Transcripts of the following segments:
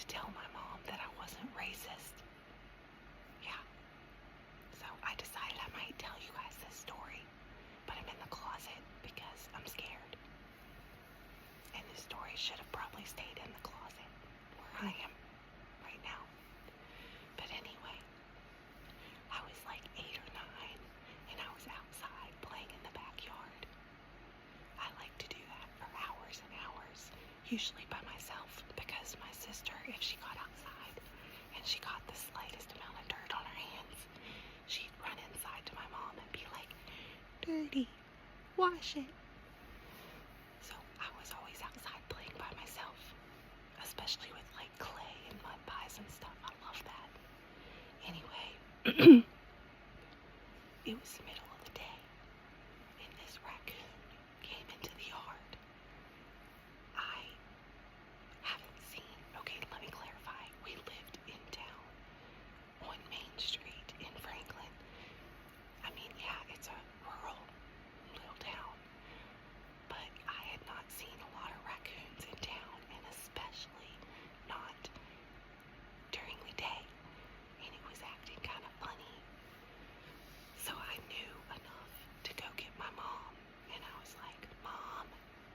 to tell my mom that I wasn't racist. Yeah. So I decided I might tell you guys this story, but I'm in the closet because I'm scared. And this story should have probably stayed in the closet where I am right now. But anyway, I was like 8 or 9 and I was outside playing in the backyard. I like to do that for hours and hours, usually by myself, because my sister, if she got outside and she got the slightest amount of dirt on her hands, she'd run inside to my mom and be like, "Dirty, wash it." So I was always outside playing by myself, especially with like clay and mud pies and stuff. I love that. Anyway, it was the middle of the day and this raccoon came into the yard. I haven't seen, okay, let me clarify. We lived in town on Main Street in Franklin. I mean, yeah, it's a rural little town, but I had not seen a lot of raccoons in town, and especially not during the day, and it was acting kind of funny. So I knew enough to go get my mom, and I was like, "Mom,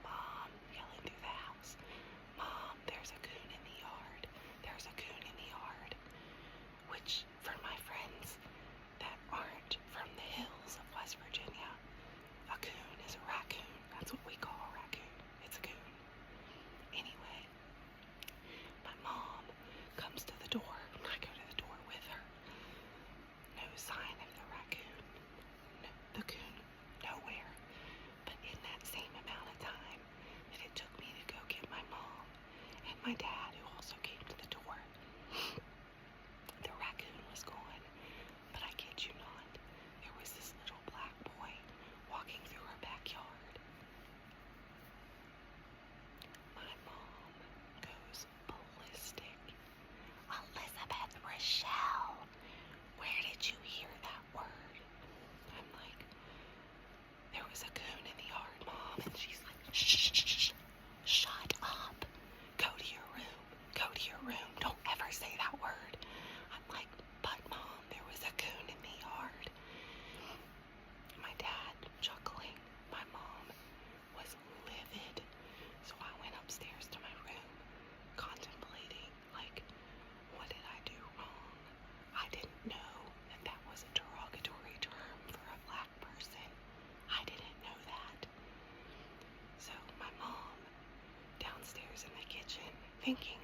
Mom," yelling through the house, "Mom, there's a coon in the yard. There's a coon in the yard." Which, for my friends that aren't from the hills of West Virginia, a coon is a raccoon. That's what we call a raccoon. It's a coon. Anyway, my mom comes to the door. I go to the door with her. No sign of the raccoon. No, the coon, nowhere. But in that same amount of time that it took me to go get my mom and my dad, who also came to the door, the raccoon was gone. But I kid you not, there was this little black boy walking through our backyard. My mom goes ballistic. "Elizabeth Rochelle, where did you hear that word?" I'm like, "There was a coon in the yard, Mom." And she's like, "Shh, shh, shh, shut up. Go to your room. Go to your room. Don't ever say that word." I'm like, "But Mom, there was a coon in the yard." My dad chuckling. My mom was livid. So I went upstairs to my room, contemplating, like, what did I do wrong? I didn't know that that was a derogatory term for a black person. I didn't know that. So my mom, downstairs in the kitchen, thinking,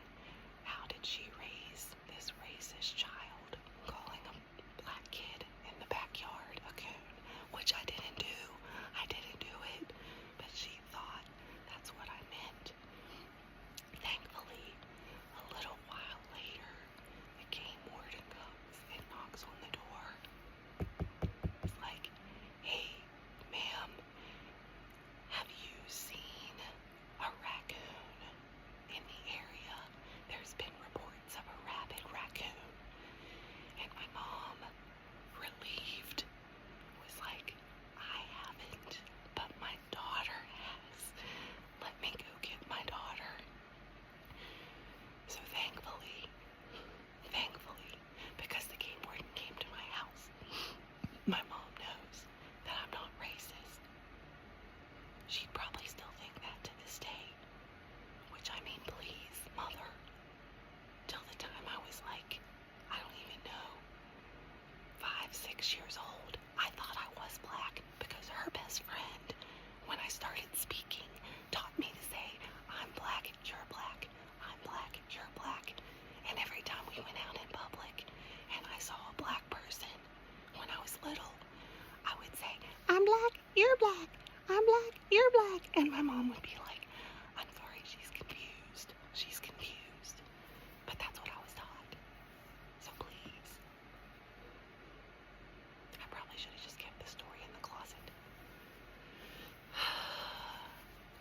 how did she raise this racist child, calling a black kid in the backyard a coon, which I didn't do. I didn't do it, but she thought that's what I meant. Thankfully, a little while later, the game warden comes and knocks on the door. It's like, "Hey, ma'am, have you seen a raccoon in the area? There's been reports of a rabid raccoon." And my mom, relieved, was like, "I haven't, but my daughter has. Let me go get my daughter." So thankfully, because the game warden came to my house, my mom knows that I'm not racist. She'd probably still think that to this day. Which, I mean, please, Mother. Till the time I was like, I don't even know, 5, 6 years old, I thought I was black because her best friend, when I started speaking, taught me to say, "I'm black, you're black. I'm black, you're black." And every time we went out in public and I saw a black person when I was little, I would say, "I'm black, you're black. I'm black, you're black." And my mom would be like, "I'm sorry, she's confused. She's confused." But that's what I was taught. So please. I probably should have just kept this story in the closet.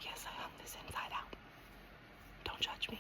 Yes, I hung this inside out. Don't judge me.